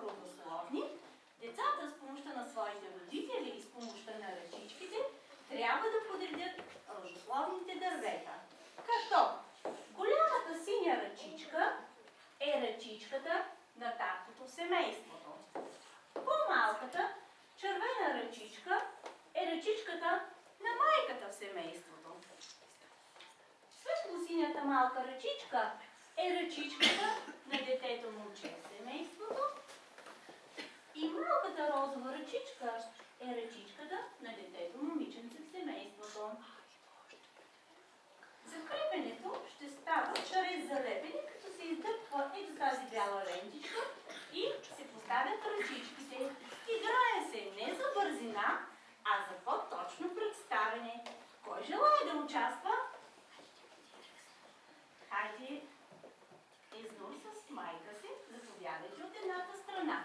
родословни, децата с помощта на своите родители и с помощта на ръчичките трябва да подредят родословните дървета. Като голямата синя ръчичка е ръчичката на таткото в семейството. По-малката червена ръчичка е ръчичката на майката в семейството. Светло-синята малка ръчичка е ръчичката на детето момче в семейството. И малката розова ръчичка е ръчичката на детето момиченце в семейството. Закрепенето ще става чрез залепене, като се издъпва ето тази бяла лентичка и се поставят ръчичките. Играе се не за бързина, а за по-точно представяне. Кой желае да участва? Хайде, Изнур с майка си, заповядайте от едната страна.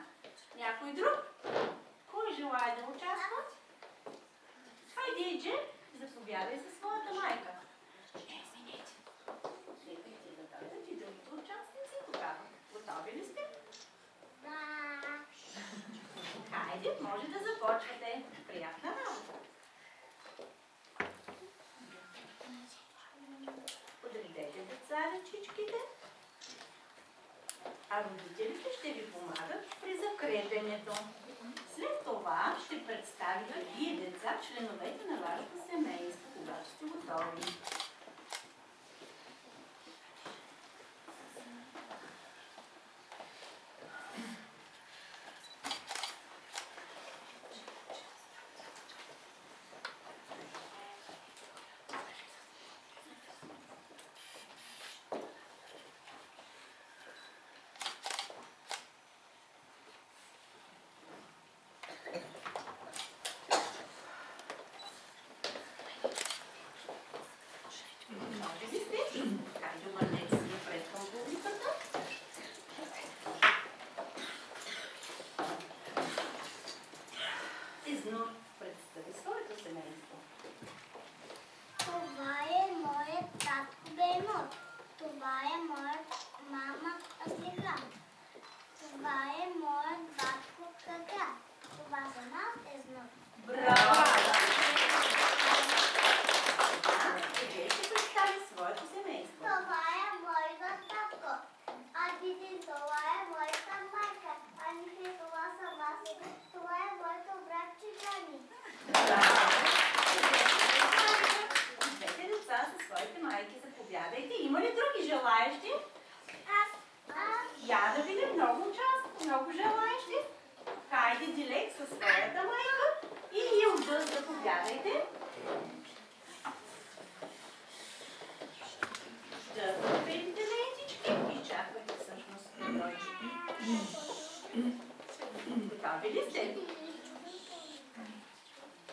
Някой друг? Кой желае да участва? Хайде, Идже, заповядай със своята майка. Минете. Нека да дадат и другите участници тогава. Готови ли сте? Да. Хайде, може да започвате. Приятна работа. Подредете деца ръчичките, а родителите ще ви помагат при закрепенето. След това ще представите вие деца, членовете на вашето семейство, когато сте готови. Изнур, представи своето семейство. Това е моят татко Беймот. Това е моят мама Асиха. Това е моят батко Кака. Това съм аз Изнур. Браво! Къде ще представи своето семейство? Това е моят татко. А Дидин, това е моята майка. А Нихи, това съм аз. Това е моето братче Джани. Двете деца със своите майки, заповядайте. Има ли други желаещи? Я да видим много желаещи. Хайде, Дилек със своята майка и Илда, заповядайте. Да запелите лентички и чаквайте всъщност бройчики. Готови ли сте?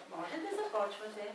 Може да започвате.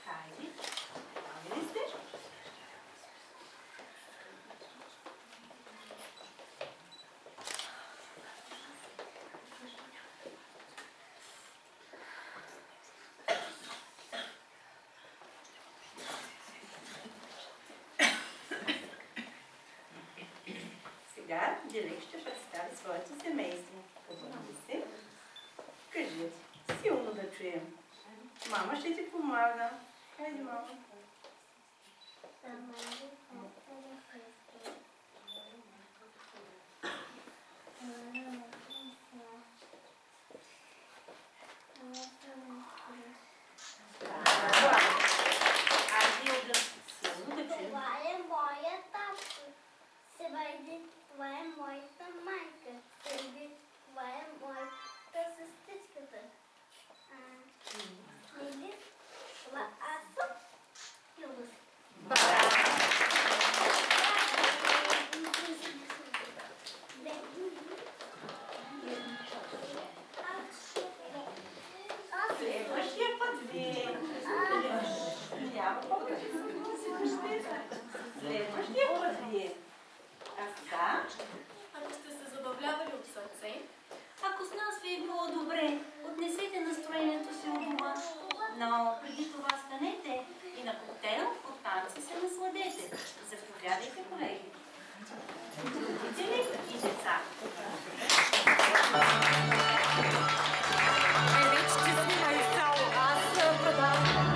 Хайде, готови ли сте? Сега Дилек ще представи своето семейство. Обърни се. Кажи, силно да чуем. Мама ще ти помага. Хайде, мама. Това е моят моята майка. Сърди, това е моята сестричката. Лили, това аз съм. Любов. Следващия път ви. Няма повече следващия път ви. А сега, Ако сте се забавлявали от сърце, ако с нас ви е било добре, отнесете настроението си от дома. Но преди това станете и на коктейл от танци се насладете. Заповядайте, колеги. Родители и деца. Вече сме изцяло. Аз предлагам.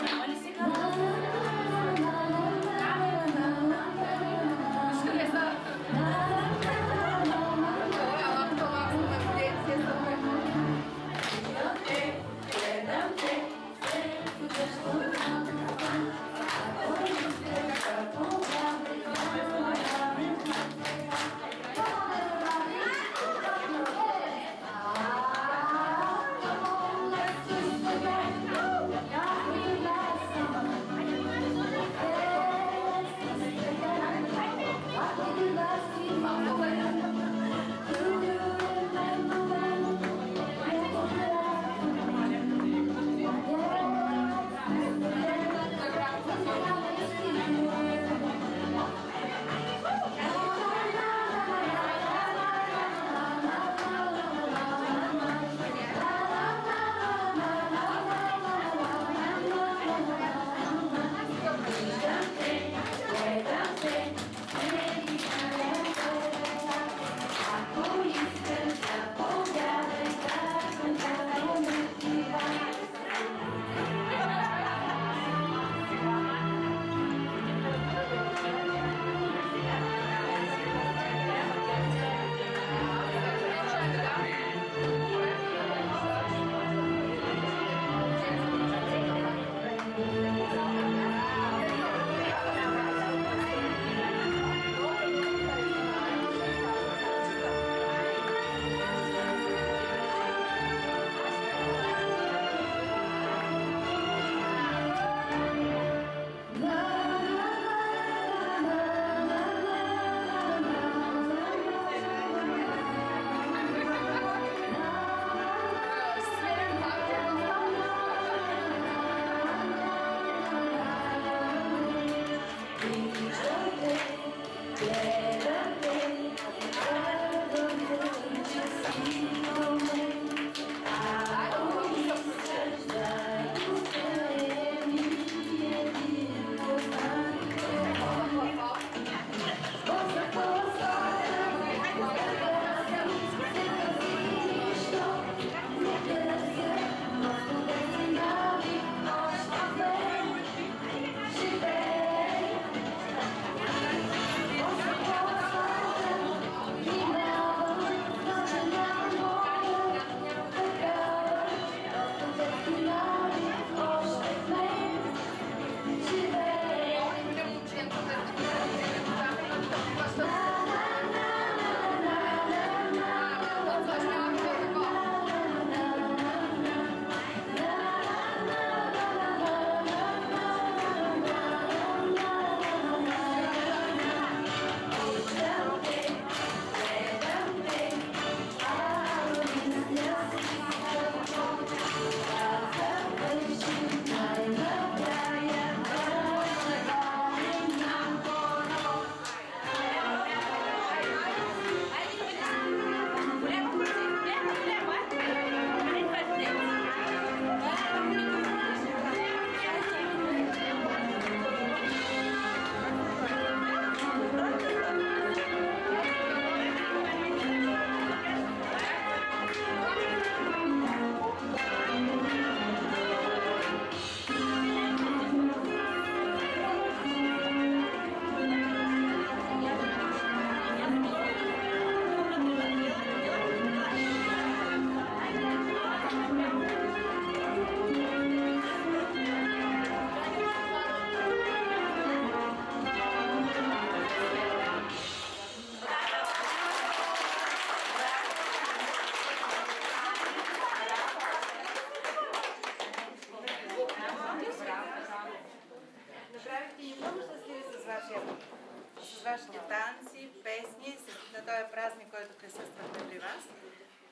Няма ли сега?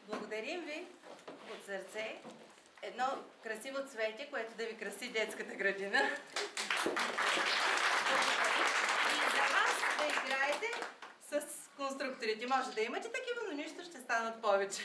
Благодарим ви от сърце. Едно красиво цвете, което да ви краси детската градина. И за вас да играете с конструкторите. Може да имате такива, но нищо ще станат повече.